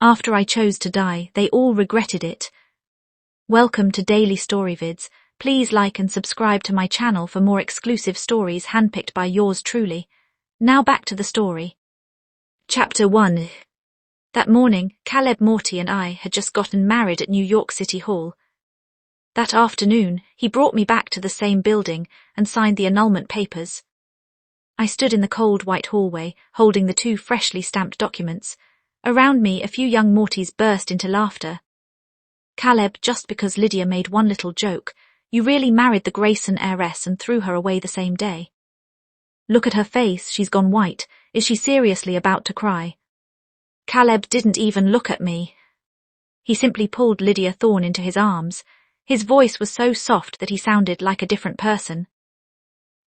After I chose to die, they all regretted it. Welcome to Daily Story Vids. Please like and subscribe to my channel for more exclusive stories handpicked by yours truly. Now back to the story. Chapter 1. That morning, Caleb, Moretti and I had just gotten married at New York City Hall. That afternoon, he brought me back to the same building and signed the annulment papers. I stood in the cold white hallway, holding the 2 freshly stamped documents. Around me, a few young Mortys burst into laughter. Caleb, just because Lydia made one little joke, you really married the Grayson heiress and threw her away the same day. Look at her face, she's gone white. Is she seriously about to cry? Caleb didn't even look at me. He simply pulled Lydia Thorne into his arms. His voice was so soft that he sounded like a different person.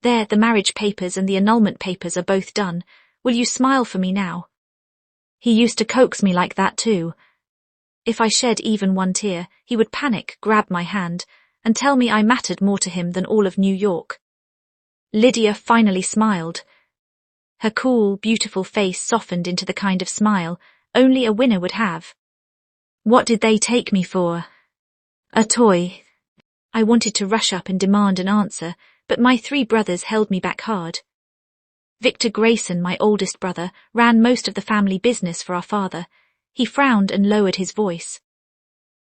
There, the marriage papers and the annulment papers are both done. Will you smile for me now? He used to coax me like that too. If I shed even one tear, he would panic, grab my hand, and tell me I mattered more to him than all of New York. Lydia finally smiled. Her cool, beautiful face softened into the kind of smile only a winner would have. What did they take me for? A toy. I wanted to rush up and demand an answer, but my 3 brothers held me back hard. Victor Grayson, my oldest brother, ran most of the family business for our father. He frowned and lowered his voice.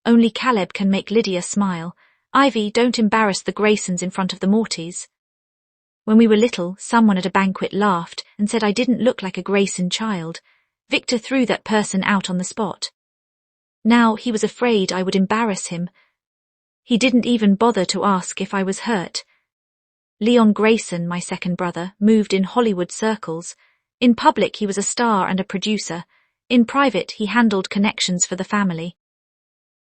Only Caleb can make Lydia smile. Ivy, don't embarrass the Graysons in front of the Mortys. When we were little, someone at a banquet laughed and said I didn't look like a Grayson child. Victor threw that person out on the spot. Now he was afraid I would embarrass him. He didn't even bother to ask if I was hurt. Leon Grayson, my second brother, moved in Hollywood circles. In public he was a star and a producer. In private he handled connections for the family.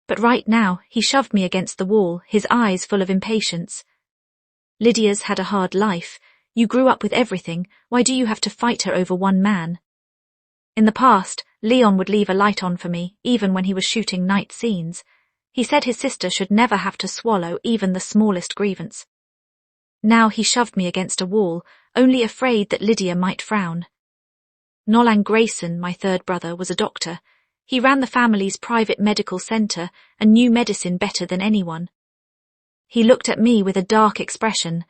But right now he shoved me against the wall, his eyes full of impatience. Lydia's had a hard life. You grew up with everything. Why do you have to fight her over one man? In the past, Leon would leave a light on for me, even when he was shooting night scenes. He said his sister should never have to swallow even the smallest grievance. Now he shoved me against a wall, only afraid that Lydia might frown. Nolan Grayson, my third brother, was a doctor. He ran the family's private medical center and knew medicine better than anyone. He looked at me with a dark expression.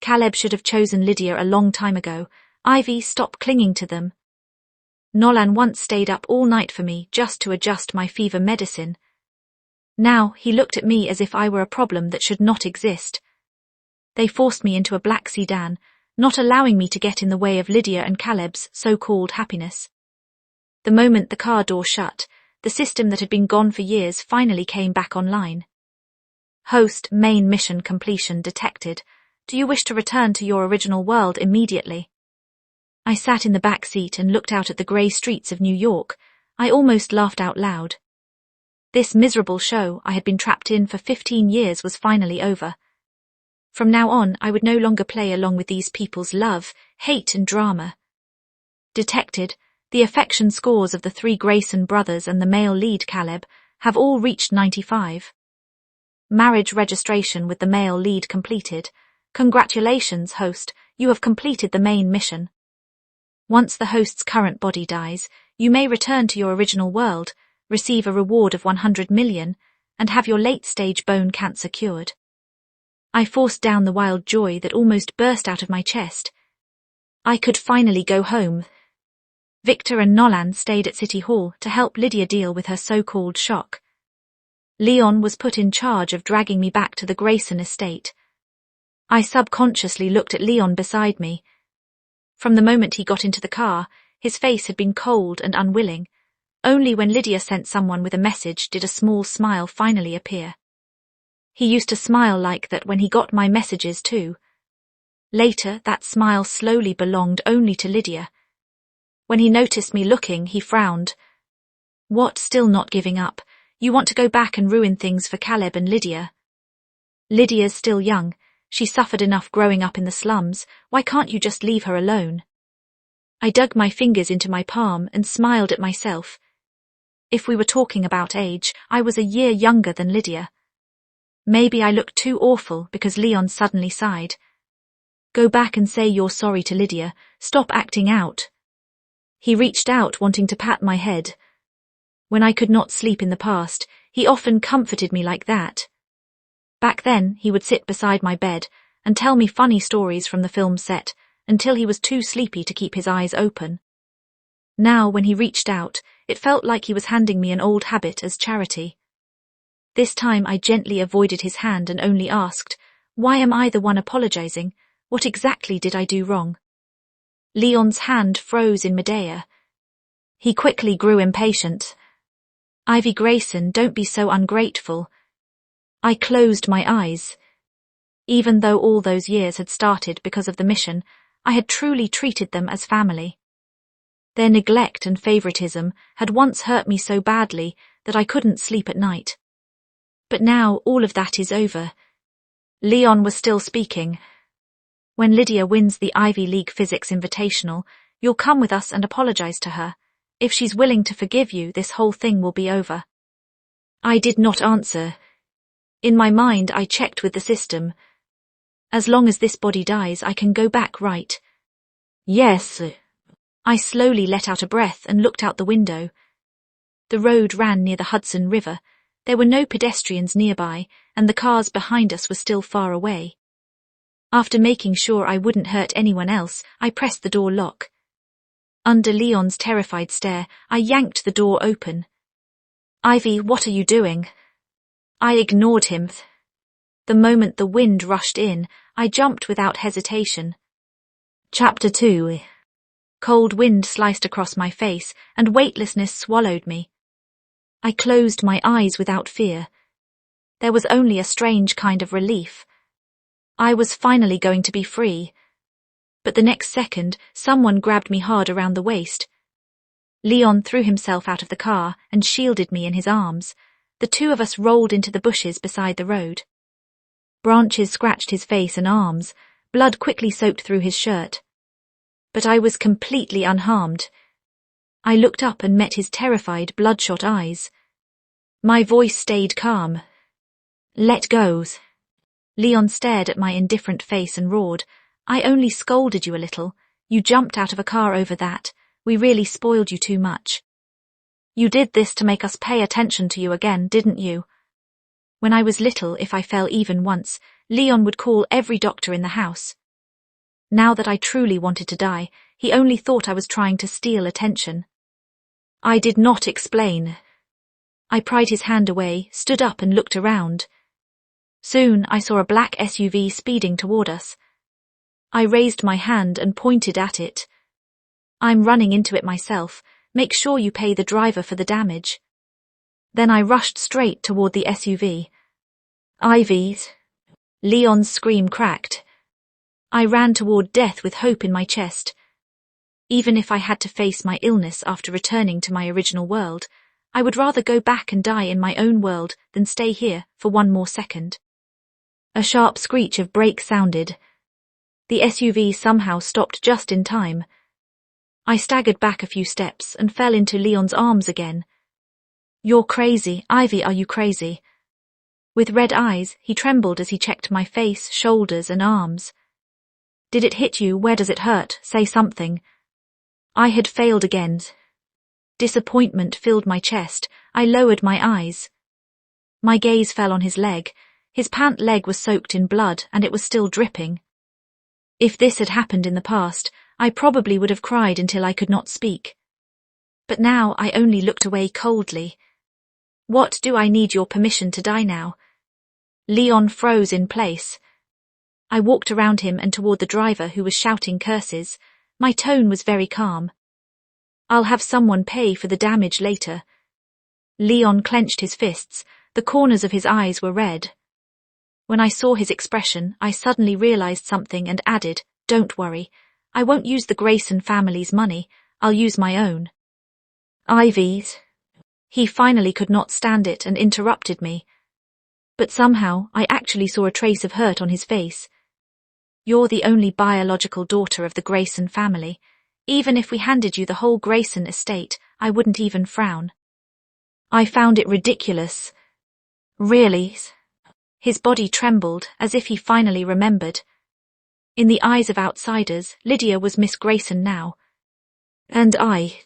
Caleb should have chosen Lydia a long time ago. Ivy, stop clinging to them. Nolan once stayed up all night for me just to adjust my fever medicine. Now he looked at me as if I were a problem that should not exist. They forced me into a black sedan, not allowing me to get in the way of Lydia and Caleb's so-called happiness. The moment the car door shut, the system that had been gone for years finally came back online. Host, main mission completion detected. Do you wish to return to your original world immediately? I sat in the back seat and looked out at the grey streets of New York. I almost laughed out loud. This miserable show I had been trapped in for 15 years was finally over. From now on, I would no longer play along with these people's love, hate and drama. Detected, the affection scores of the 3 Grayson brothers and the male lead Caleb have all reached 95. Marriage registration with the male lead completed. Congratulations, host, you have completed the main mission. Once the host's current body dies, you may return to your original world, receive a reward of 100 million, and have your late-stage bone cancer cured. I forced down the wild joy that almost burst out of my chest. I could finally go home. Victor and Nolan stayed at City Hall to help Lydia deal with her so-called shock. Leon was put in charge of dragging me back to the Grayson estate. I subconsciously looked at Leon beside me. From the moment he got into the car, his face had been cold and unwilling. Only when Lydia sent someone with a message did a small smile finally appear. He used to smile like that when he got my messages too. Later, that smile slowly belonged only to Lydia. When he noticed me looking, he frowned. What, still not giving up? You want to go back and ruin things for Caleb and Lydia? Lydia's still young. She suffered enough growing up in the slums. Why can't you just leave her alone? I dug my fingers into my palm and smiled at myself. If we were talking about age, I was a year younger than Lydia. Maybe I looked too awful because Leon suddenly sighed. Go back and say you're sorry to Lydia. Stop acting out. He reached out, wanting to pat my head. When I could not sleep in the past, he often comforted me like that. Back then, he would sit beside my bed and tell me funny stories from the film set until he was too sleepy to keep his eyes open. Now, when he reached out, it felt like he was handing me an old habit as charity. This time I gently avoided his hand and only asked, "Why am I the one apologizing? What exactly did I do wrong?" Leon's hand froze in midair. He quickly grew impatient. "Ivy Grayson, don't be so ungrateful." I closed my eyes. Even though all those years had started because of the mission, I had truly treated them as family. Their neglect and favoritism had once hurt me so badly that I couldn't sleep at night. But now all of that is over. Leon was still speaking. "When Lydia wins the Ivy League Physics Invitational, you'll come with us and apologize to her. If she's willing to forgive you, this whole thing will be over." I did not answer. In my mind, I checked with the system. As long as this body dies, I can go back, right? Yes. I slowly let out a breath and looked out the window. The road ran near the Hudson River. There were no pedestrians nearby, and the cars behind us were still far away. After making sure I wouldn't hurt anyone else, I pressed the door lock. Under Leon's terrified stare, I yanked the door open. "Ivy, what are you doing?" I ignored him. The moment the wind rushed in, I jumped without hesitation. Chapter 2. Cold wind sliced across my face, and weightlessness swallowed me. I closed my eyes without fear. There was only a strange kind of relief. I was finally going to be free. But the next second, someone grabbed me hard around the waist. Leon threw himself out of the car and shielded me in his arms. The two of us rolled into the bushes beside the road. Branches scratched his face and arms. Blood quickly soaked through his shirt. But I was completely unharmed. I looked up and met his terrified, bloodshot eyes. My voice stayed calm. "Let go." Leon stared at my indifferent face and roared, "I only scolded you a little. You jumped out of a car over that. We really spoiled you too much. You did this to make us pay attention to you again, didn't you?" When I was little, if I fell even once, Leon would call every doctor in the house. Now that I truly wanted to die, he only thought I was trying to steal attention. I did not explain. I pried his hand away, stood up and looked around. Soon I saw a black SUV speeding toward us. I raised my hand and pointed at it. "I'm running into it myself. Make sure you pay the driver for the damage." Then I rushed straight toward the SUV. "Ivy!" Leon's scream cracked. I ran toward death with hope in my chest. Even if I had to face my illness after returning to my original world, I would rather go back and die in my own world than stay here for one more second. A sharp screech of brakes sounded. The SUV somehow stopped just in time. I staggered back a few steps and fell into Leon's arms again. "You're crazy, Ivy, are you crazy?" With red eyes, he trembled as he checked my face, shoulders and arms. "Did it hit you? Where does it hurt? Say something." I had failed again. Disappointment filled my chest. I lowered my eyes. My gaze fell on his leg. His pant leg was soaked in blood and it was still dripping. If this had happened in the past, I probably would have cried until I could not speak. But now I only looked away coldly. "What, do I need your permission to die now?" Leon froze in place. I walked around him and toward the driver who was shouting curses. My tone was very calm. "I'll have someone pay for the damage later." Leon clenched his fists. The corners of his eyes were red. When I saw his expression, I suddenly realized something and added, "Don't worry. I won't use the Grayson family's money. I'll use my own." "Ivy." He finally could not stand it and interrupted me. But somehow I actually saw a trace of hurt on his face. "You're the only biological daughter of the Grayson family. Even if we handed you the whole Grayson estate, I wouldn't even frown." I found it ridiculous. "Really?" His body trembled, as if he finally remembered. In the eyes of outsiders, Lydia was Miss Grayson now. And I,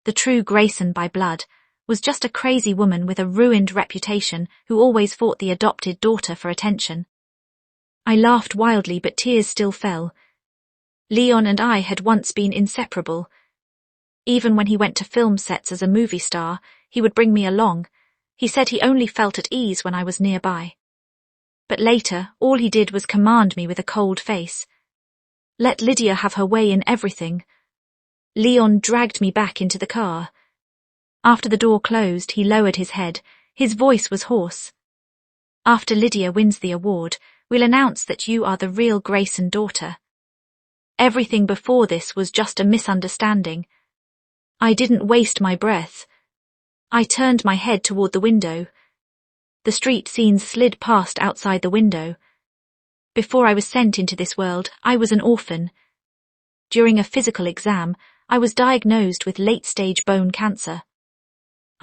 the true Grayson by blood, was just a crazy woman with a ruined reputation who always fought the adopted daughter for attention. I laughed wildly, but tears still fell. Leon and I had once been inseparable. Even when he went to film sets as a movie star, he would bring me along. He said he only felt at ease when I was nearby. But later, all he did was command me with a cold face. Let Lydia have her way in everything. Leon dragged me back into the car. After the door closed, he lowered his head. His voice was hoarse. After Lydia wins the award, we'll announce that you are the real Grayson daughter. Everything before this was just a misunderstanding. I didn't waste my breath. I turned my head toward the window. The street scenes slid past outside the window. Before I was sent into this world, I was an orphan. During a physical exam, I was diagnosed with late-stage bone cancer.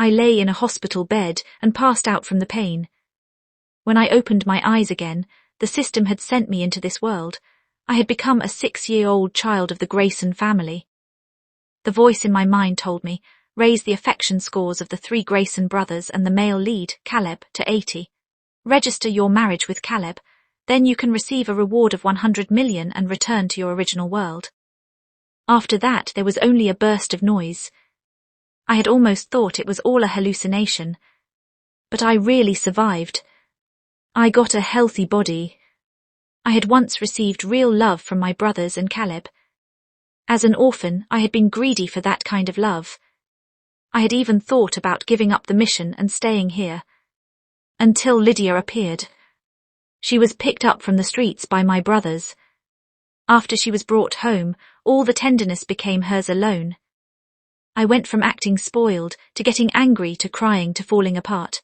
I lay in a hospital bed and passed out from the pain. When I opened my eyes again, the system had sent me into this world. I had become a 6-year-old child of the Grayson family. The voice in my mind told me, raise the affection scores of the 3 Grayson brothers and the male lead, Caleb, to 80. Register your marriage with Caleb, then you can receive a reward of 100 million and return to your original world. After that, there was only a burst of noise. I had almost thought it was all a hallucination. But I really survived. I got a healthy body. I had once received real love from my brothers and Caleb. As an orphan, I had been greedy for that kind of love. I had even thought about giving up the mission and staying here. Until Lydia appeared. She was picked up from the streets by my brothers. After she was brought home, all the tenderness became hers alone. I went from acting spoiled to getting angry to crying to falling apart.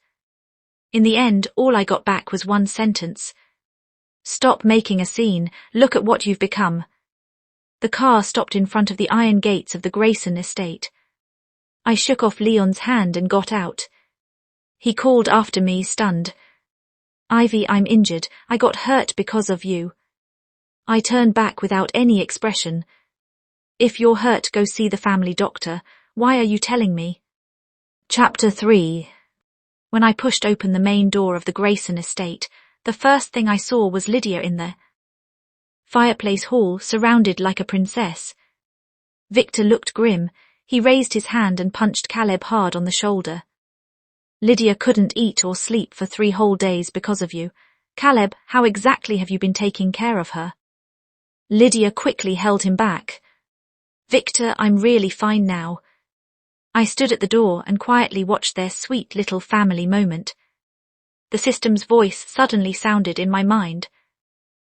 In the end, all I got back was one sentence. Stop making a scene, look at what you've become. The car stopped in front of the iron gates of the Grayson estate. I shook off Leon's hand and got out. He called after me, stunned. Ivy, I'm injured. I got hurt because of you. I turned back without any expression. If you're hurt, go see the family doctor. Why are you telling me? Chapter 3. When I pushed open the main door of the Grayson estate, the first thing I saw was Lydia in the fireplace hall, surrounded like a princess. Victor looked grim. He raised his hand and punched Caleb hard on the shoulder. Lydia couldn't eat or sleep for 3 whole days because of you. Caleb, how exactly have you been taking care of her? Lydia quickly held him back. Victor, I'm really fine now. I stood at the door and quietly watched their sweet little family moment. The system's voice suddenly sounded in my mind.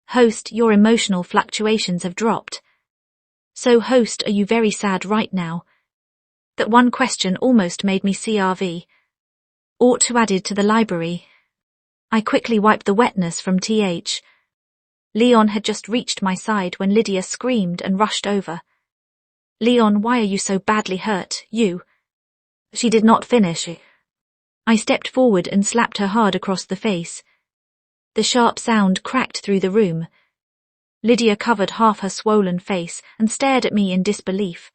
Host, your emotional fluctuations have dropped. So, host, are you very sad right now? That one question almost made me CRV. Ought to added to the library. I quickly wiped the wetness from TH. Leon had just reached my side when Lydia screamed and rushed over. Leon, why are you so badly hurt, you? She did not finish. I stepped forward and slapped her hard across the face. The sharp sound cracked through the room. Lydia covered half her swollen face and stared at me in disbelief.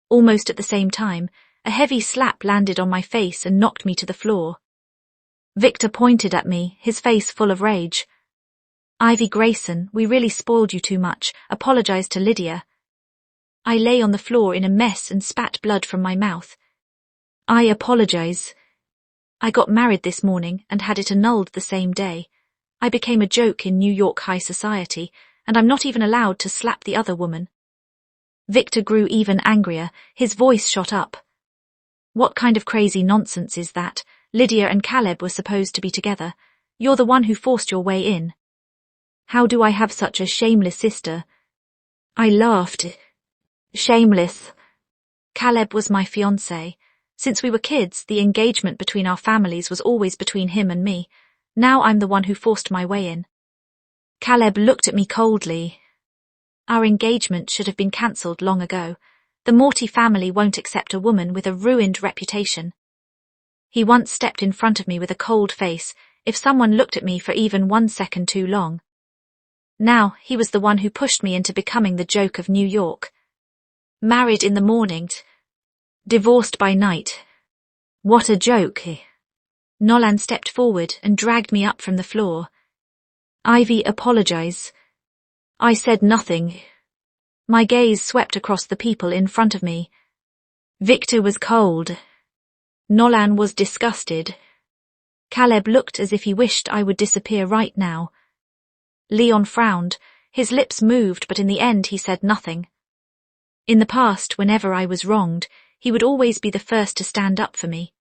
Almost at the same time, a heavy slap landed on my face and knocked me to the floor. Victor pointed at me, his face full of rage. Ivy Grayson, we really spoiled you too much. Apologize to Lydia. I lay on the floor in a mess and spat blood from my mouth. I apologize. I got married this morning and had it annulled the same day. I became a joke in New York high society, and I'm not even allowed to slap the other woman. Victor grew even angrier. His voice shot up. What kind of crazy nonsense is that? Lydia and Caleb were supposed to be together. You're the one who forced your way in. How do I have such a shameless sister? I laughed. Shameless. Caleb was my fiancé. Since we were kids, the engagement between our families was always between him and me. Now I'm the one who forced my way in. Caleb looked at me coldly. Our engagement should have been cancelled long ago. The Moretti family won't accept a woman with a ruined reputation. He once stepped in front of me with a cold face if someone looked at me for even 1 second too long. Now he was the one who pushed me into becoming the joke of New York. Married in the morning, divorced by night. What a joke. Nolan stepped forward and dragged me up from the floor. Ivy, apologize. I said nothing. My gaze swept across the people in front of me. Victor was cold. Nolan was disgusted. Caleb looked as if he wished I would disappear right now. Leon frowned. His lips moved, but in the end he said nothing. In the past, whenever I was wronged, he would always be the first to stand up for me.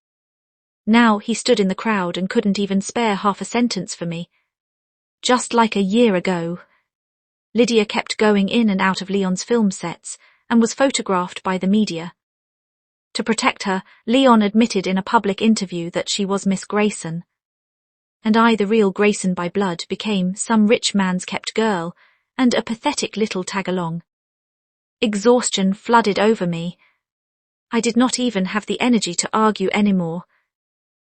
Now he stood in the crowd and couldn't even spare half a sentence for me. Just like a year ago. Lydia kept going in and out of Leon's film sets and was photographed by the media. To protect her, Leon admitted in a public interview that she was Miss Grayson. And I, the real Grayson by blood, became some rich man's kept girl and a pathetic little tag-along. Exhaustion flooded over me. I did not even have the energy to argue anymore.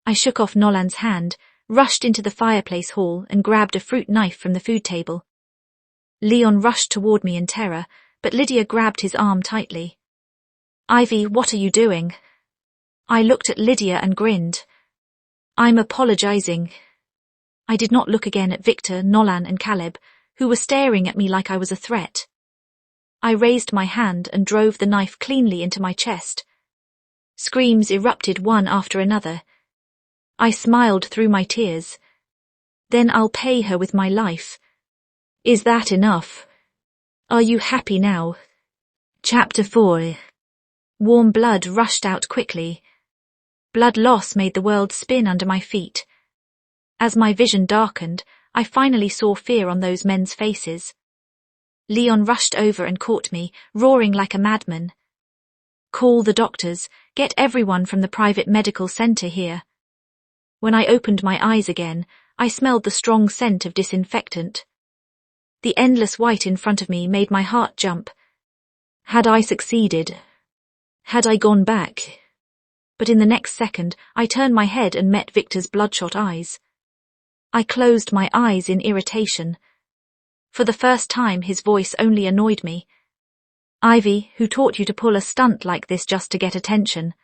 I shook off Nolan's hand, rushed into the fireplace hall and grabbed a fruit knife from the food table. Leon rushed toward me in terror, but Lydia grabbed his arm tightly. Ivy, what are you doing? I looked at Lydia and grinned. I'm apologizing. I did not look again at Victor, Nolan and Caleb, who were staring at me like I was a threat. I raised my hand and drove the knife cleanly into my chest. Screams erupted one after another. I smiled through my tears. Then I'll pay her with my life. Is that enough? Are you happy now? Chapter 4. Warm blood rushed out quickly. Blood loss made the world spin under my feet. As my vision darkened, I finally saw fear on those men's faces. Leon rushed over and caught me, roaring like a madman. Call the doctors, get everyone from the private medical center here. When I opened my eyes again, I smelled the strong scent of disinfectant. The endless white in front of me made my heart jump. Had I succeeded? Had I gone back? But in the next second, I turned my head and met Victor's bloodshot eyes. I closed my eyes in irritation. For the first time, his voice only annoyed me. Ivy, who taught you to pull a stunt like this just to get attention?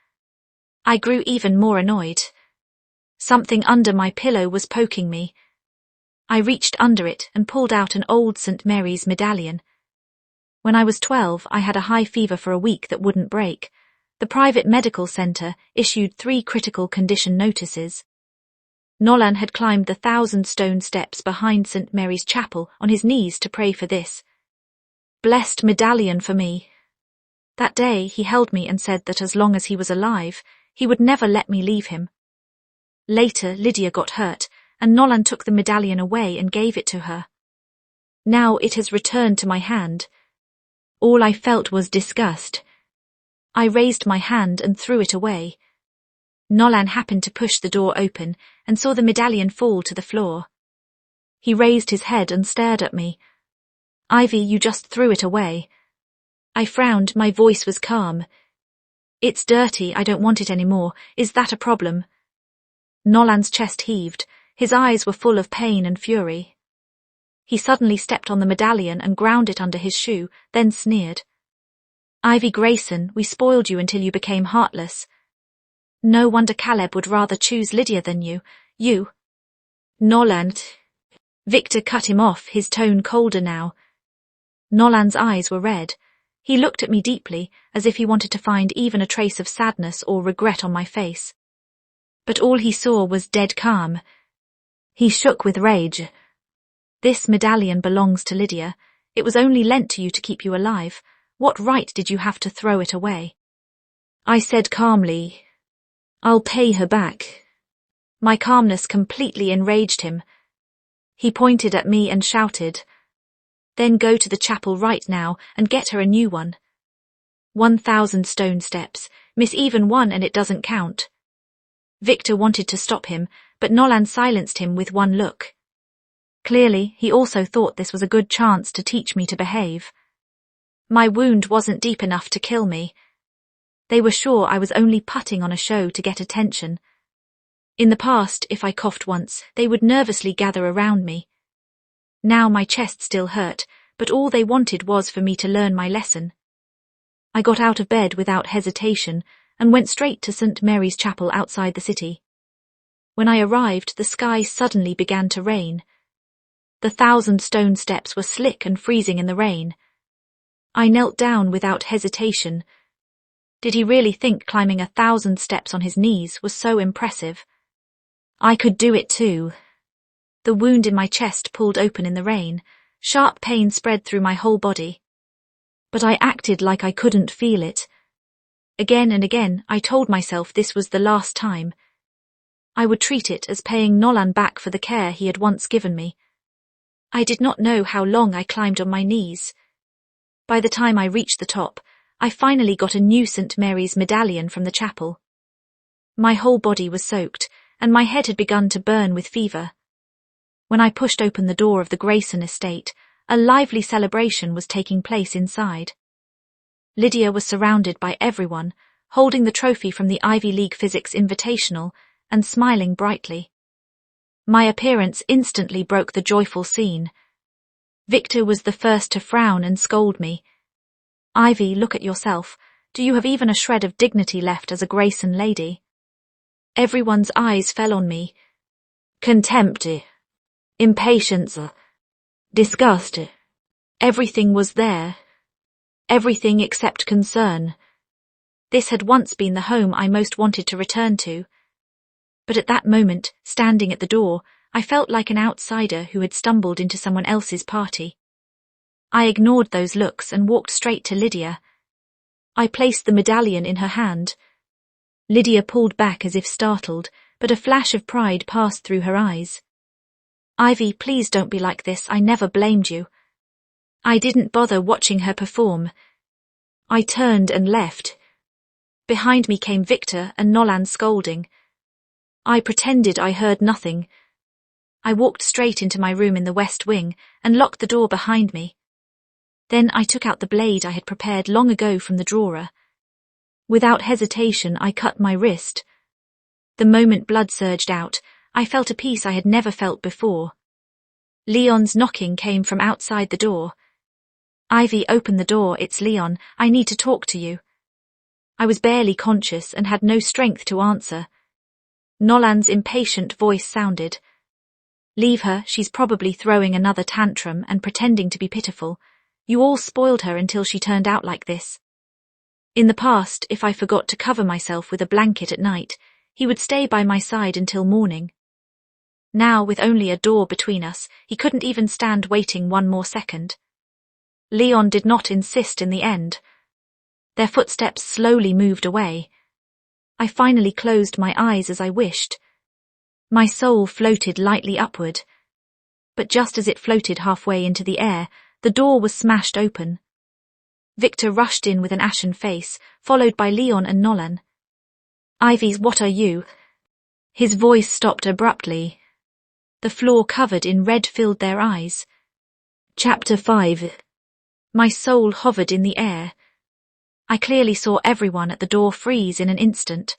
I grew even more annoyed. Something under my pillow was poking me. I reached under it and pulled out an old St. Mary's medallion. When I was 12, I had a high fever for a week that wouldn't break. The private medical center issued 3 critical condition notices. Nolan had climbed the 1,000-stone steps behind St. Mary's Chapel on his knees to pray for this blessed medallion for me. That day he held me and said that as long as he was alive, he would never let me leave him. Later, Lydia got hurt, and Nolan took the medallion away and gave it to her. Now it has returned to my hand. All I felt was disgust. I raised my hand and threw it away. Nolan happened to push the door open and saw the medallion fall to the floor. He raised his head and stared at me. Ivy, you just threw it away. I frowned, my voice was calm. It's dirty, I don't want it anymore. Is that a problem? Nolan's chest heaved. His eyes were full of pain and fury. He suddenly stepped on the medallion and ground it under his shoe, then sneered. Ivy Grayson, we spoiled you until you became heartless. No wonder Caleb would rather choose Lydia than you. You. Nolan. Victor cut him off, his tone colder now. Nolan's eyes were red. He looked at me deeply, as if he wanted to find even a trace of sadness or regret on my face. But all he saw was dead calm. He shook with rage. This medallion belongs to Lydia. It was only lent to you to keep you alive. What right did you have to throw it away? I said calmly, I'll pay her back. My calmness completely enraged him. He pointed at me and shouted, Then go to the chapel right now and get her a new one. 1,000 stone steps, miss even one and it doesn't count. Victor wanted to stop him, but Nolan silenced him with one look. Clearly, he also thought this was a good chance to teach me to behave. My wound wasn't deep enough to kill me. They were sure I was only putting on a show to get attention. In the past, if I coughed once, they would nervously gather around me. Now my chest still hurt, but all they wanted was for me to learn my lesson. I got out of bed without hesitation, and went straight to St. Mary's Chapel outside the city. When I arrived, the sky suddenly began to rain. The 1,000 stone steps were slick and freezing in the rain. I knelt down without hesitation. Did he really think climbing 1,000 steps on his knees was so impressive? I could do it too. The wound in my chest pulled open in the rain. Sharp pain spread through my whole body. But I acted like I couldn't feel it. Again and again, I told myself this was the last time. I would treat it as paying Nolan back for the care he had once given me. I did not know how long I climbed on my knees. By the time I reached the top, I finally got a new St. Mary's medallion from the chapel. My whole body was soaked, and my head had begun to burn with fever. When I pushed open the door of the Grayson estate, a lively celebration was taking place inside. Lydia was surrounded by everyone, holding the trophy from the Ivy League Physics Invitational and smiling brightly. My appearance instantly broke the joyful scene. Victor was the first to frown and scold me. Ivy, look at yourself. Do you have even a shred of dignity left as a Grayson lady? Everyone's eyes fell on me. Contempt, impatience, disgust. Everything was there. Everything except concern. This had once been the home I most wanted to return to. But at that moment, standing at the door, I felt like an outsider who had stumbled into someone else's party. I ignored those looks and walked straight to Lydia. I placed the medallion in her hand. Lydia pulled back as if startled, but a flash of pride passed through her eyes. Ivy, please don't be like this. I never blamed you. I didn't bother watching her perform. I turned and left. Behind me came Victor and Nolan scolding. I pretended I heard nothing. I walked straight into my room in the west wing and locked the door behind me. Then I took out the blade I had prepared long ago from the drawer. Without hesitation, I cut my wrist. The moment blood surged out, I felt a peace I had never felt before. Leon's knocking came from outside the door. Ivy, open the door, it's Leon. I need to talk to you. I was barely conscious and had no strength to answer. Nolan's impatient voice sounded. Leave her, she's probably throwing another tantrum and pretending to be pitiful. You all spoiled her until she turned out like this. In the past, if I forgot to cover myself with a blanket at night, he would stay by my side until morning. Now, with only a door between us, he couldn't even stand waiting one more second. Leon did not insist in the end. Their footsteps slowly moved away. I finally closed my eyes as I wished. My soul floated lightly upward. But just as it floated halfway into the air, the door was smashed open. Victor rushed in with an ashen face, followed by Leon and Nolan. Ivy's, what are you? His voice stopped abruptly. The floor covered in red filled their eyes. Chapter 5. My soul hovered in the air. I clearly saw everyone at the door freeze in an instant.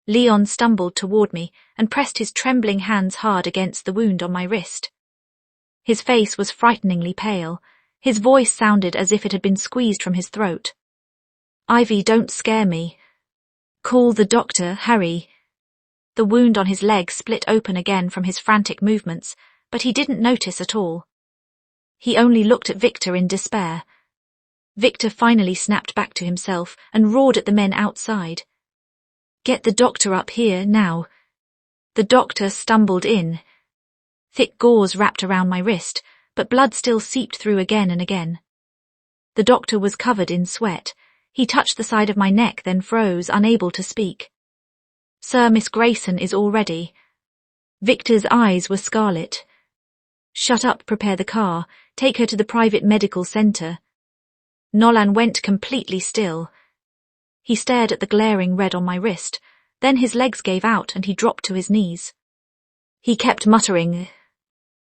Leon stumbled toward me and pressed his trembling hands hard against the wound on my wrist. His face was frighteningly pale. His voice sounded as if it had been squeezed from his throat. Ivy, don't scare me. Call the doctor, hurry. The wound on his leg split open again from his frantic movements, but he didn't notice at all. He only looked at Victor in despair. Victor finally snapped back to himself and roared at the men outside. Get the doctor up here, now. The doctor stumbled in. Thick gauze wrapped around my wrist, but blood still seeped through again and again. The doctor was covered in sweat. He touched the side of my neck, then froze, unable to speak. Sir, Miss Grayson is all ready. Victor's eyes were scarlet. Shut up, prepare the car, take her to the private medical centre. Nolan went completely still. He stared at the glaring red on my wrist, then his legs gave out and he dropped to his knees. He kept muttering.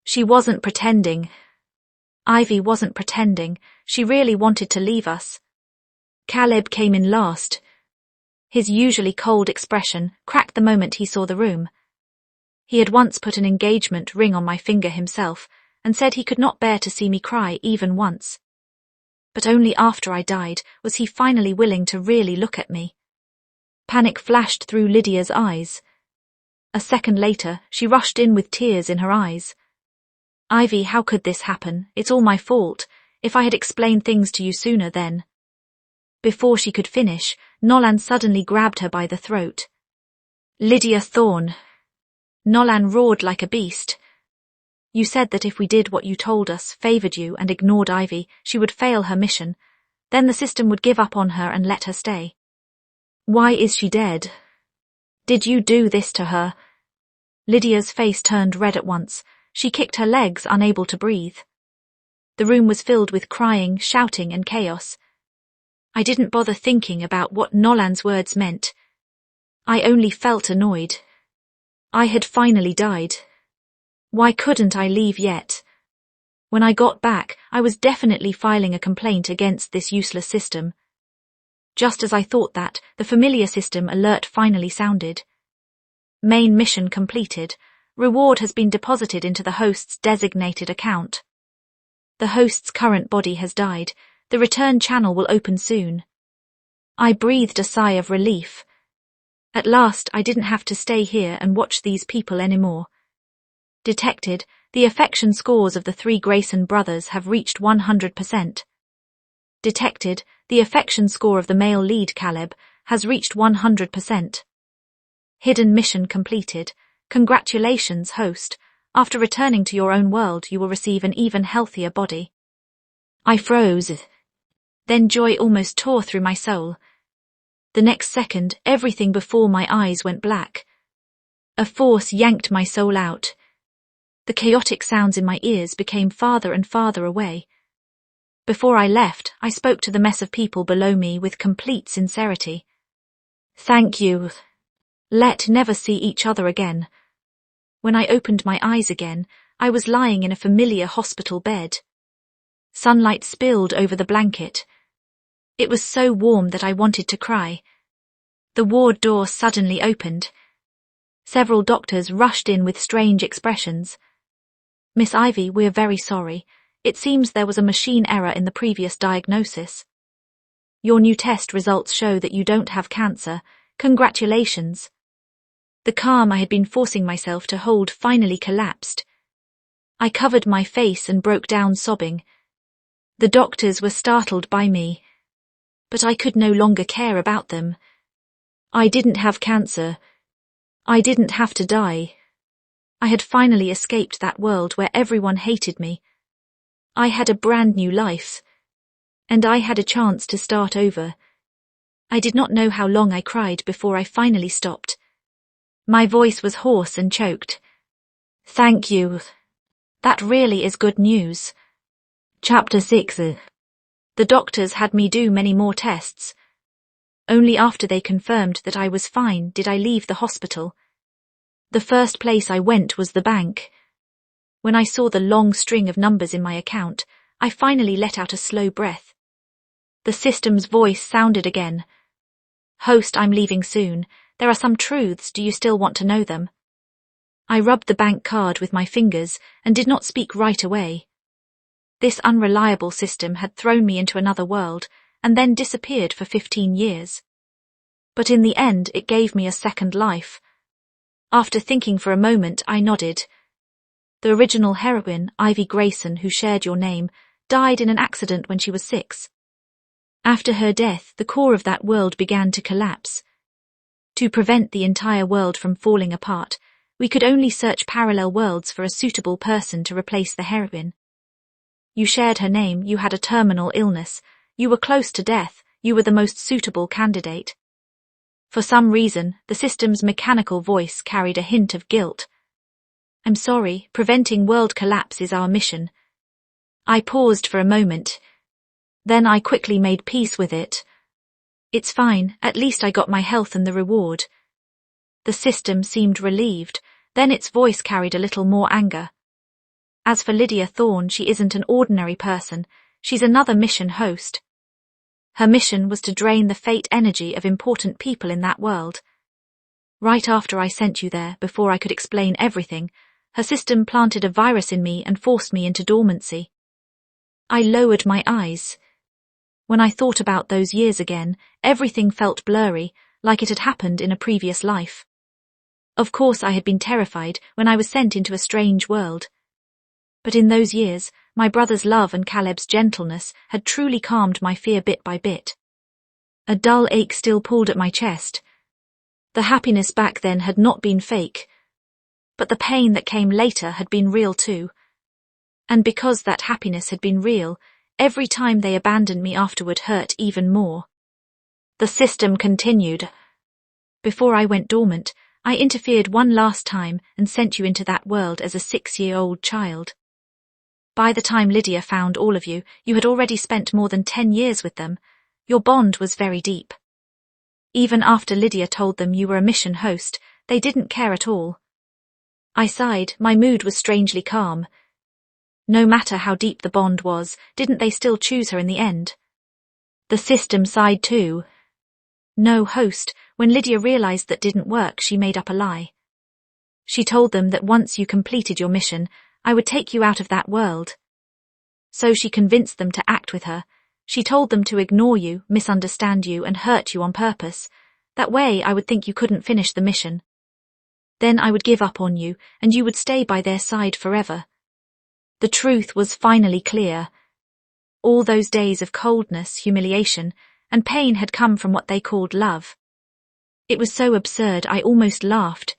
She wasn't pretending. Ivy wasn't pretending. She really wanted to leave us. Caleb came in last. His usually cold expression cracked the moment he saw the room. He had once put an engagement ring on my finger himself and said he could not bear to see me cry even once. But only after I died was he finally willing to really look at me. Panic flashed through Lydia's eyes. A second later, she rushed in with tears in her eyes. Ivy, how could this happen? It's all my fault. If I had explained things to you sooner then. Before she could finish, Nolan suddenly grabbed her by the throat. Lydia Thorne. Nolan roared like a beast. You said that if we did what you told us, favored you, and ignored Ivy, she would fail her mission. Then the system would give up on her and let her stay. Why is she dead? Did you do this to her? Lydia's face turned red at once. She kicked her legs, unable to breathe. The room was filled with crying, shouting, and chaos. I didn't bother thinking about what Nolan's words meant. I only felt annoyed. I had finally died. Why couldn't I leave yet? When I got back, I was definitely filing a complaint against this useless system. Just as I thought that, the familiar system alert finally sounded. Main mission completed. Reward has been deposited into the host's designated account. The host's current body has died. The return channel will open soon. I breathed a sigh of relief. At last, I didn't have to stay here and watch these people anymore. Detected, the affection scores of the 3 Grayson brothers have reached 100%. Detected, the affection score of the male lead Caleb has reached 100%. Hidden mission completed. Congratulations, host. After returning to your own world, you will receive an even healthier body. I froze. Then joy almost tore through my soul. The next second, everything before my eyes went black. A force yanked my soul out. The chaotic sounds in my ears became farther and farther away. Before I left, I spoke to the mess of people below me with complete sincerity. Thank you. Let never see each other again. When I opened my eyes again, I was lying in a familiar hospital bed. Sunlight spilled over the blanket. It was so warm that I wanted to cry. The ward door suddenly opened. Several doctors rushed in with strange expressions. Miss Ivy, we're very sorry. It seems there was a machine error in the previous diagnosis. Your new test results show that you don't have cancer. Congratulations. The calm I had been forcing myself to hold finally collapsed. I covered my face and broke down sobbing. The doctors were startled by me. But I could no longer care about them. I didn't have cancer. I didn't have to die. I had finally escaped that world where everyone hated me. I had a brand new life. And I had a chance to start over. I did not know how long I cried before I finally stopped. My voice was hoarse and choked. Thank you. That really is good news. Chapter 6. The doctors had me do many more tests. Only after they confirmed that I was fine did I leave the hospital. The first place I went was the bank. When I saw the long string of numbers in my account, I finally let out a slow breath. The system's voice sounded again. Host, I'm leaving soon. There are some truths. Do you still want to know them? I rubbed the bank card with my fingers and did not speak right away. This unreliable system had thrown me into another world and then disappeared for 15 years. But in the end, it gave me a second life. After thinking for a moment, I nodded. The original heroine, Ivy Grayson, who shared your name, died in an accident when she was 6. After her death, the core of that world began to collapse. To prevent the entire world from falling apart, we could only search parallel worlds for a suitable person to replace the heroine. You shared her name, you had a terminal illness, you were close to death, you were the most suitable candidate. For some reason, the system's mechanical voice carried a hint of guilt. I'm sorry, preventing world collapse is our mission. I paused for a moment. Then I quickly made peace with it. It's fine, at least I got my health and the reward. The system seemed relieved, then its voice carried a little more anger. As for Lydia Thorne, she isn't an ordinary person, she's another mission host. Her mission was to drain the fate energy of important people in that world. Right after I sent you there, before I could explain everything, her system planted a virus in me and forced me into dormancy. I lowered my eyes. When I thought about those years again, everything felt blurry, like it had happened in a previous life. Of course I had been terrified when I was sent into a strange world. But in those years, my brother's love and Caleb's gentleness had truly calmed my fear bit by bit. A dull ache still pulled at my chest. The happiness back then had not been fake, but the pain that came later had been real too. And because that happiness had been real, every time they abandoned me afterward hurt even more. The system continued. Before I went dormant, I interfered one last time and sent you into that world as a 6-year-old child. By the time Lydia found all of you, you had already spent more than 10 years with them. Your bond was very deep. Even after Lydia told them you were a mission host, they didn't care at all. I sighed, my mood was strangely calm. No matter how deep the bond was, didn't they still choose her in the end? The system sighed too. No, host, when Lydia realized that didn't work, she made up a lie. She told them that once you completed your mission, I would take you out of that world. So she convinced them to act with her. She told them to ignore you, misunderstand you, and hurt you on purpose. That way I would think you couldn't finish the mission. Then I would give up on you, and you would stay by their side forever. The truth was finally clear. All those days of coldness, humiliation, and pain had come from what they called love. It was so absurd I almost laughed.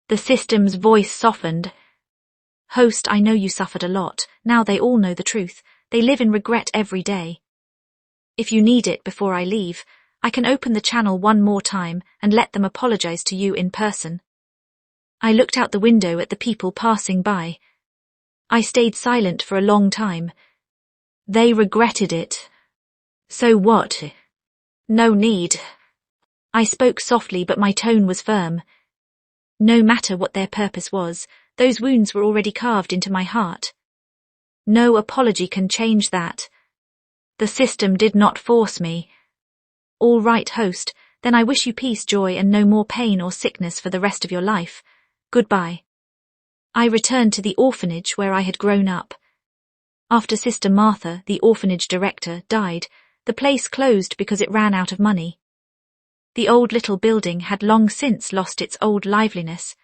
The system's voice softened. Host, I know you suffered a lot. Now they all know the truth. They live in regret every day. If you need it before I leave, I can open the channel one more time and let them apologize to you in person. I looked out the window at the people passing by. I stayed silent for a long time. They regretted it. So what? No need. I spoke softly, but my tone was firm. No matter what their purpose was, those wounds were already carved into my heart. No apology can change that. The system did not force me. All right, host, then I wish you peace, joy, and no more pain or sickness for the rest of your life. Goodbye. I returned to the orphanage where I had grown up. After Sister Martha, the orphanage director, died, the place closed because it ran out of money. The old little building had long since lost its old liveliness.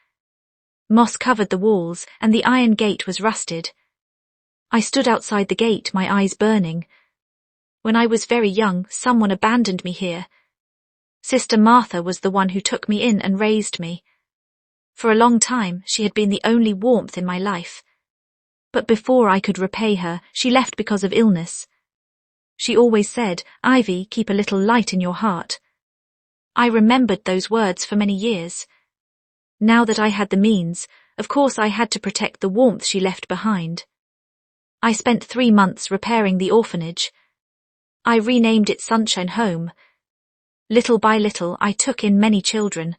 Moss covered the walls, and the iron gate was rusted. I stood outside the gate, my eyes burning. When I was very young, someone abandoned me here. Sister Martha was the one who took me in and raised me. For a long time, she had been the only warmth in my life. But before I could repay her, she left because of illness. She always said, Ivy, keep a little light in your heart. I remembered those words for many years. Now that I had the means, of course I had to protect the warmth she left behind. I spent 3 months repairing the orphanage. I renamed it Sunshine Home. Little by little, I took in many children.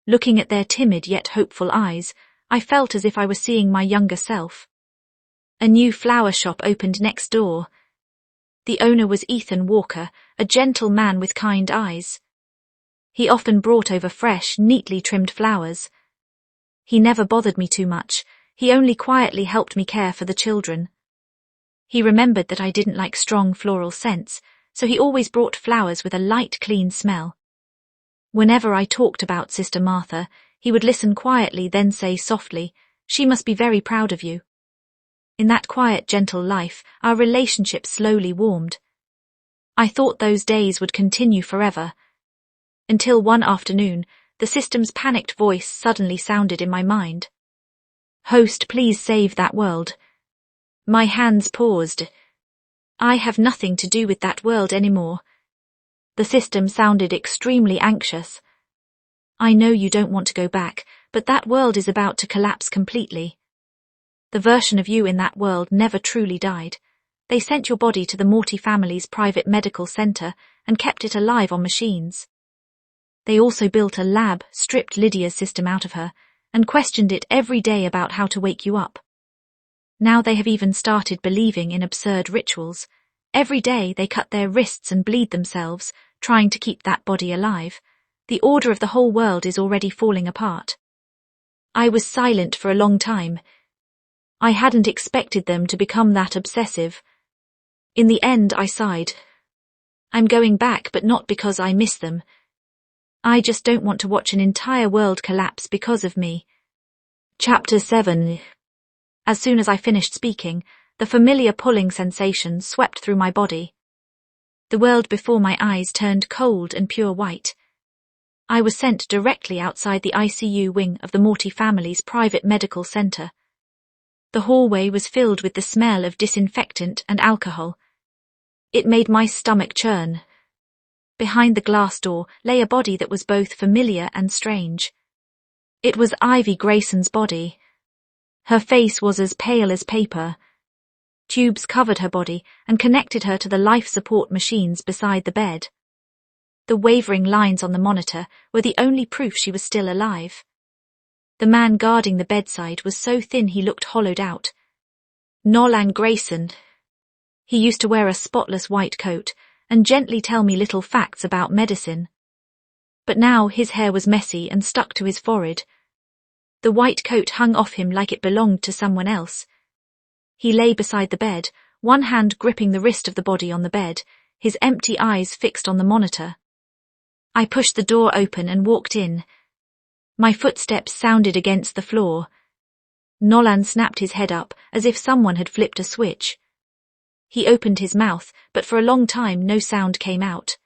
Looking at their timid yet hopeful eyes, I felt as if I was seeing my younger self. A new flower shop opened next door. The owner was Ethan Walker, a gentle man with kind eyes. He often brought over fresh, neatly trimmed flowers. He never bothered me too much. He only quietly helped me care for the children. He remembered that I didn't like strong floral scents, so he always brought flowers with a light, clean smell. Whenever I talked about Sister Martha, he would listen quietly, then say softly, She must be very proud of you. In that quiet, gentle life, our relationship slowly warmed. I thought those days would continue forever. Until one afternoon, the system's panicked voice suddenly sounded in my mind. Host, please save that world. My hands paused. I have nothing to do with that world anymore. The system sounded extremely anxious. I know you don't want to go back, but that world is about to collapse completely. The version of you in that world never truly died. They sent your body to the Moretti family's private medical center and kept it alive on machines. They also built a lab, stripped Lydia's system out of her, and questioned it every day about how to wake you up. Now they have even started believing in absurd rituals. Every day they cut their wrists and bleed themselves, trying to keep that body alive. The order of the whole world is already falling apart. I was silent for a long time. I hadn't expected them to become that obsessive. In the end, I sighed. I'm going back, but not because I miss them. I just don't want to watch an entire world collapse because of me. Chapter 7. As soon as I finished speaking, the familiar pulling sensation swept through my body. The world before my eyes turned cold and pure white. I was sent directly outside the ICU wing of the Moretti family's private medical center. The hallway was filled with the smell of disinfectant and alcohol. It made my stomach churn. Behind the glass door lay a body that was both familiar and strange. It was Ivy Grayson's body. Her face was as pale as paper. Tubes covered her body and connected her to the life support machines beside the bed. The wavering lines on the monitor were the only proof she was still alive. The man guarding the bedside was so thin he looked hollowed out. Nolan Grayson. He used to wear a spotless white coat and gently tell me little facts about medicine. But now his hair was messy and stuck to his forehead. The white coat hung off him like it belonged to someone else. He lay beside the bed, one hand gripping the wrist of the body on the bed, his empty eyes fixed on the monitor. I pushed the door open and walked in. My footsteps sounded against the floor. Nolan snapped his head up as if someone had flipped a switch. He opened his mouth, but for a long time no sound came out.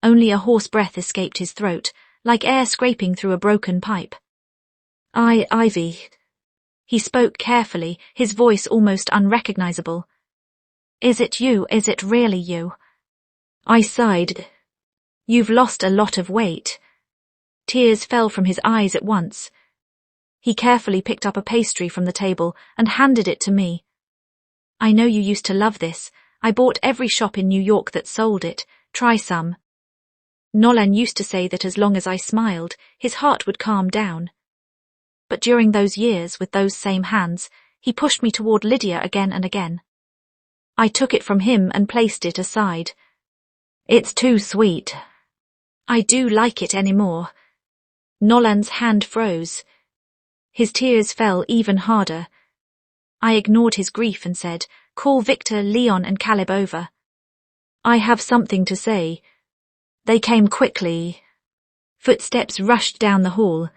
Only a hoarse breath escaped his throat, like air scraping through a broken pipe. Ivy. He spoke carefully, his voice almost unrecognizable. Is it you? Is it really you? I sighed. You've lost a lot of weight. Tears fell from his eyes at once. He carefully picked up a pastry from the table and handed it to me. I know you used to love this. I bought every shop in New York that sold it. Try some. Nolan used to say that as long as I smiled, his heart would calm down. But during those years, with those same hands, he pushed me toward Lydia again and again. I took it from him and placed it aside. It's too sweet. I do like it anymore. Nolan's hand froze. His tears fell even harder. I ignored his grief and said, Call Victor, Leon and Caleb over. I have something to say. They came quickly. Footsteps rushed down the hall.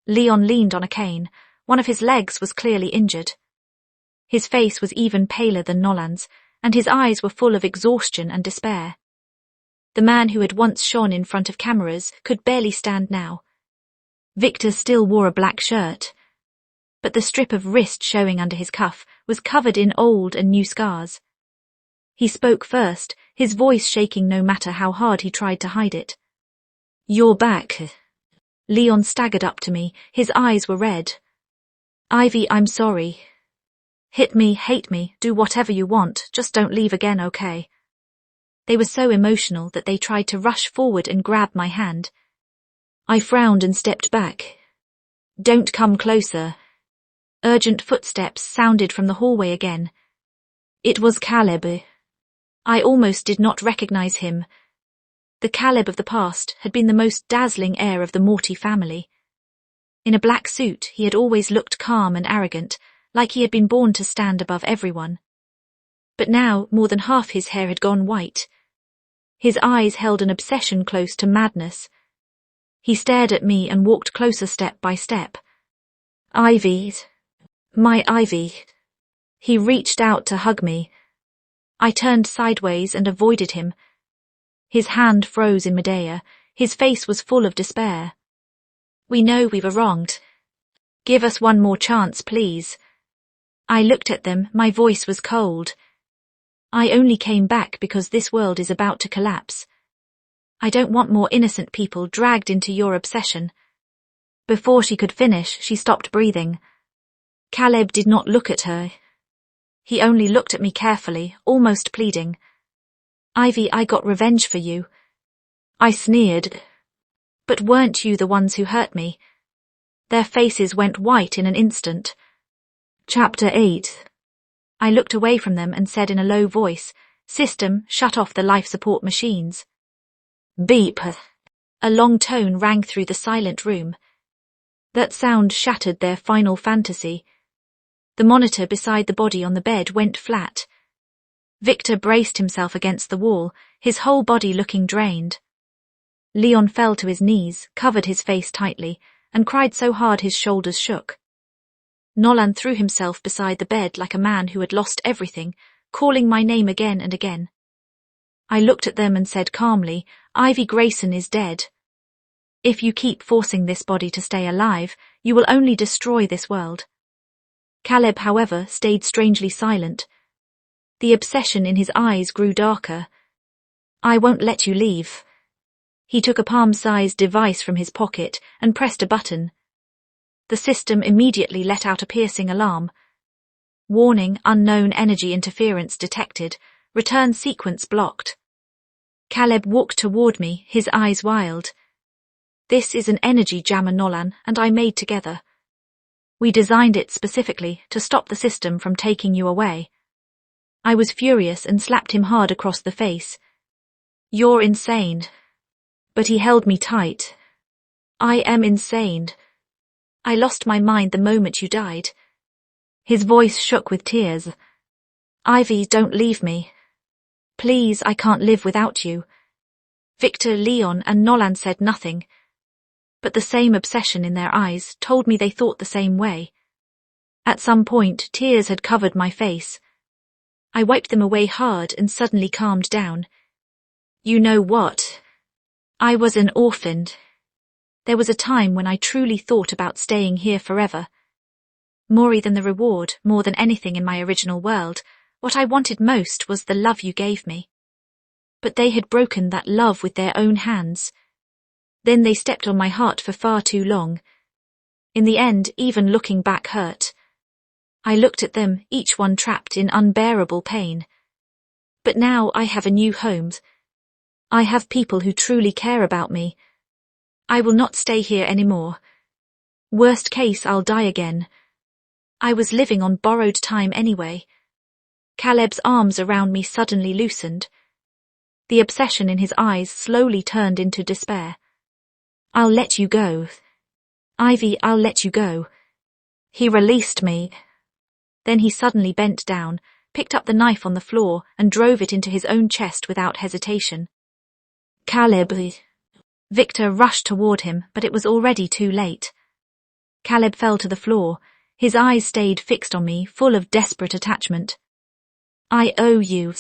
Leon leaned on a cane. One of his legs was clearly injured. His face was even paler than Nolan's, and his eyes were full of exhaustion and despair. The man who had once shone in front of cameras could barely stand now. Victor still wore a black shirt, but the strip of wrist showing under his cuff was covered in old and new scars. He spoke first, his voice shaking no matter how hard he tried to hide it. You're back. Leon staggered up to me, his eyes were red. Ivy, I'm sorry. Hit me, hate me, do whatever you want, just don't leave again, okay? They were so emotional that they tried to rush forward and grab my hand. I frowned and stepped back. Don't come closer. Urgent footsteps sounded from the hallway again. It was Caleb. I almost did not recognize him. The Caleb of the past had been the most dazzling heir of the Moretti family. In a black suit, he had always looked calm and arrogant, like he had been born to stand above everyone. But now, more than half his hair had gone white. His eyes held an obsession close to madness. He stared at me and walked closer step by step. Ivy. My Ivy. He reached out to hug me. I turned sideways and avoided him. His hand froze in midair. His face was full of despair. We know we were wronged. Give us one more chance, please. I looked at them, my voice was cold. I only came back because this world is about to collapse. I don't want more innocent people dragged into your obsession. Before she could finish, she stopped breathing. Caleb did not look at her. He only looked at me carefully, almost pleading. Ivy, I got revenge for you. I sneered. But weren't you the ones who hurt me? Their faces went white in an instant. Chapter 8. I looked away from them and said in a low voice, System, shut off the life support machines. Beep. A long tone rang through the silent room. That sound shattered their final fantasy. The monitor beside the body on the bed went flat. Victor braced himself against the wall, his whole body looking drained. Leon fell to his knees, covered his face tightly, and cried so hard his shoulders shook. Nolan threw himself beside the bed like a man who had lost everything, calling my name again and again. I looked at them and said calmly, "Ivy Grayson is dead. If you keep forcing this body to stay alive, you will only destroy this world." Caleb, however, stayed strangely silent. The obsession in his eyes grew darker. "I won't let you leave." He took a palm-sized device from his pocket and pressed a button. The system immediately let out a piercing alarm. Warning: unknown energy interference detected. Return sequence blocked. Caleb walked toward me, his eyes wild. "This is an energy jammer, Nolan, and I made together. We designed it specifically to stop the system from taking you away." I was furious and slapped him hard across the face. "You're insane." But he held me tight. "I am insane. I lost my mind the moment you died." His voice shook with tears. "Ivy, don't leave me. Please, I can't live without you." Victor, Leon, and Nolan said nothing, but the same obsession in their eyes told me they thought the same way. At some point, tears had covered my face. I wiped them away hard and suddenly calmed down. "You know what? I was an orphan. There was a time when I truly thought about staying here forever. More than the reward, more than anything in my original world, what I wanted most was the love you gave me. But they had broken that love with their own hands. Then they stepped on my heart for far too long. In the end, even looking back hurt. I looked at them, each one trapped in unbearable pain. But now I have a new home. I have people who truly care about me. I will not stay here anymore. Worst case, I'll die again. I was living on borrowed time anyway." Caleb's arms around me suddenly loosened. The obsession in his eyes slowly turned into despair. "I'll let you go. Ivy, I'll let you go." He released me. Then he suddenly bent down, picked up the knife on the floor, and drove it into his own chest without hesitation. "Caleb." Victor rushed toward him, but it was already too late. Caleb fell to the floor. His eyes stayed fixed on me, full of desperate attachment. "I owe you.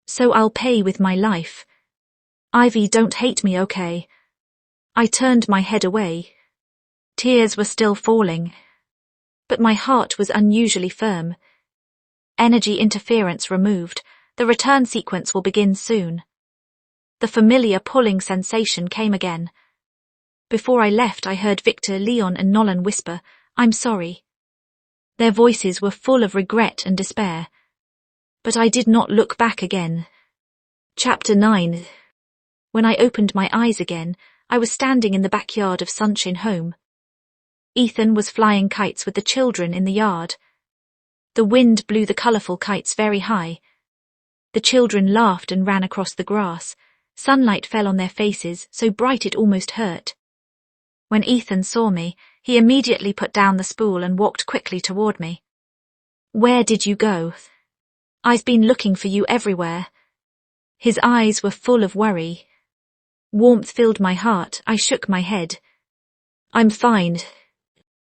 So I'll pay with my life. Ivy, don't hate me, okay?" I turned my head away. Tears were still falling. But my heart was unusually firm. Energy interference removed. The return sequence will begin soon. The familiar pulling sensation came again. Before I left, I heard Victor, Leon, and Nolan whisper, "I'm sorry." Their voices were full of regret and despair. But I did not look back again. Chapter 9. When I opened my eyes again, I was standing in the backyard of Sunshine Home. Ethan was flying kites with the children in the yard. The wind blew the colourful kites very high. The children laughed and ran across the grass. Sunlight fell on their faces, so bright it almost hurt. When Ethan saw me, he immediately put down the spool and walked quickly toward me. "Where did you go? I've been looking for you everywhere." His eyes were full of worry. Warmth filled my heart. I shook my head. "I'm fine.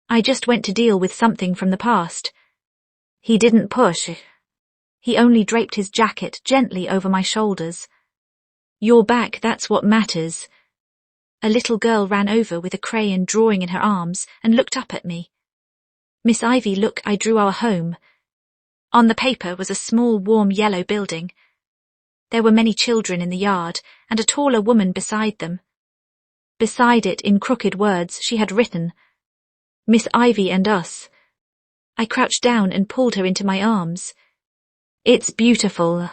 I just went to deal with something from the past." He didn't push. He only draped his jacket gently over my shoulders. "You're back, that's what matters." A little girl ran over with a crayon drawing in her arms and looked up at me. "Miss Ivy, look, I drew our home." On the paper was a small, warm yellow building. There were many children in the yard and a taller woman beside them. Beside it, in crooked words, she had written, "Miss Ivy and us." I crouched down and pulled her into my arms. "It's beautiful."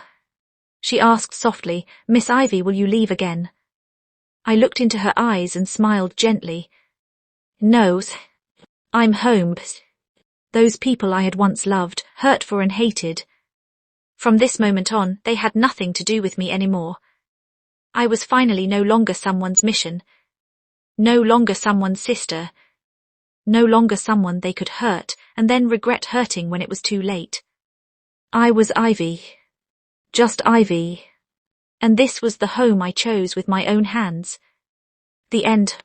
She asked softly, "Miss Ivy, will you leave again?" I looked into her eyes and smiled gently. "No, I'm home." Those people I had once loved, hurt for and hated. From this moment on, they had nothing to do with me anymore. I was finally no longer someone's mission. No longer someone's sister. No longer someone they could hurt and then regret hurting when it was too late. I was Ivy. Just Ivy. And this was the home I chose with my own hands. The end.